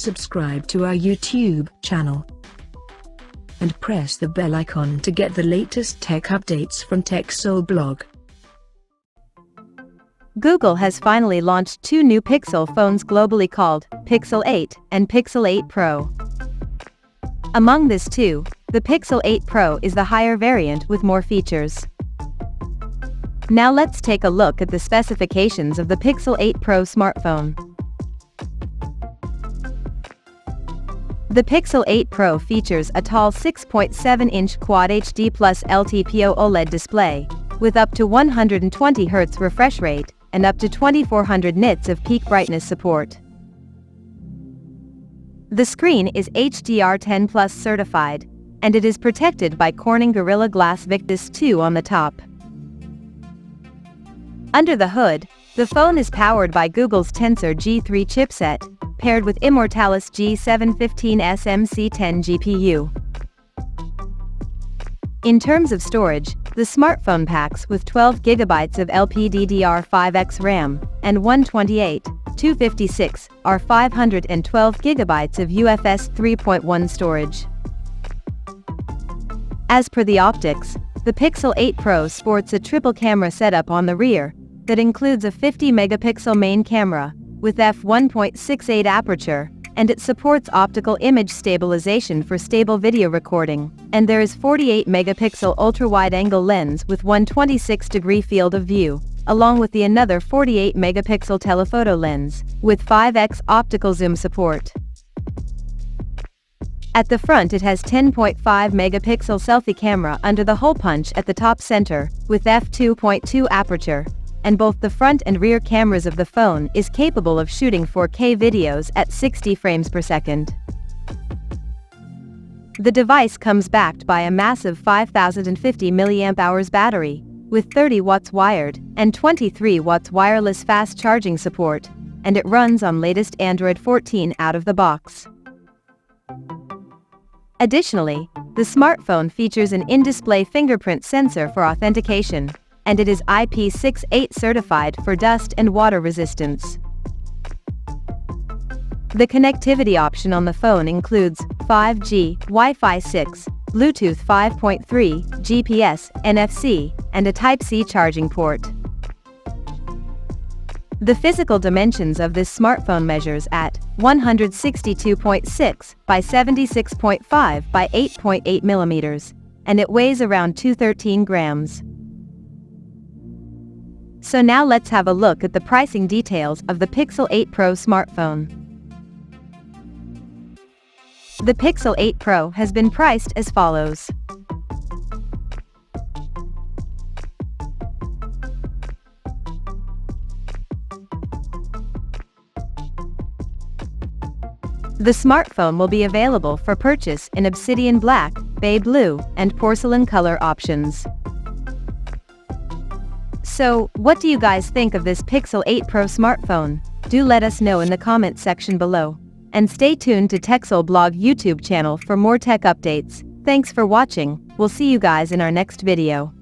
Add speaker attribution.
Speaker 1: subscribe to our YouTube channel and press the bell icon to get the latest tech updates from TechSole Blog.
Speaker 2: Google has finally launched two new Pixel phones globally called Pixel 8 and Pixel 8 Pro. Among these two, the Pixel 8 Pro is the higher variant with more features. Now let's take a look at the specifications of the Pixel 8 Pro smartphone. The Pixel 8 Pro features a tall 6.7-inch Quad HD Plus LTPO OLED display, with up to 120 Hz refresh rate and up to 2400 nits of peak brightness support. The screen is HDR10 Plus certified, and it is protected by Corning Gorilla Glass Victus 2 on the top. Under the hood, the phone is powered by Google's Tensor G3 chipset, paired with Immortalis G715 SMC10 GPU. In terms of storage, the smartphone packs with 12GB of LPDDR5X RAM and 128, 256, or 512GB of UFS 3.1 storage. As per the optics, the Pixel 8 Pro sports a triple camera setup on the rear that includes a 50-megapixel main camera with f1.68 aperture, and it supports optical image stabilization for stable video recording, and there is 48-megapixel ultra-wide-angle lens with 126-degree field of view, along with another 48-megapixel telephoto lens, with 5x optical zoom support. At the front it has 10.5-megapixel selfie camera under the hole punch at the top center, with f2.2 aperture, and both the front and rear cameras of the phone is capable of shooting 4K videos at 60 frames per second. The device comes backed by a massive 5050 mAh battery, with 30 watts wired and 23 watts wireless fast charging support, and it runs on latest Android 14 out of the box. Additionally, the smartphone features an in-display fingerprint sensor for authentication, and it is IP68 certified for dust and water resistance. The connectivity option on the phone includes 5G, Wi-Fi 6, Bluetooth 5.3, GPS, NFC, and a Type-C charging port. The physical dimensions of this smartphone measures at 162.6 by 76.5 by 8.8 millimeters, and it weighs around 213 grams. So now let's have a look at the pricing details of the Pixel 8 Pro smartphone. The Pixel 8 Pro has been priced as follows. The smartphone will be available for purchase in obsidian black, bay blue, and porcelain color options. So, what do you guys think of this Pixel 8 Pro smartphone? Do let us know in the comment section below. And stay tuned to TechSole Blog YouTube channel for more tech updates. Thanks for watching. We'll see you guys in our next video.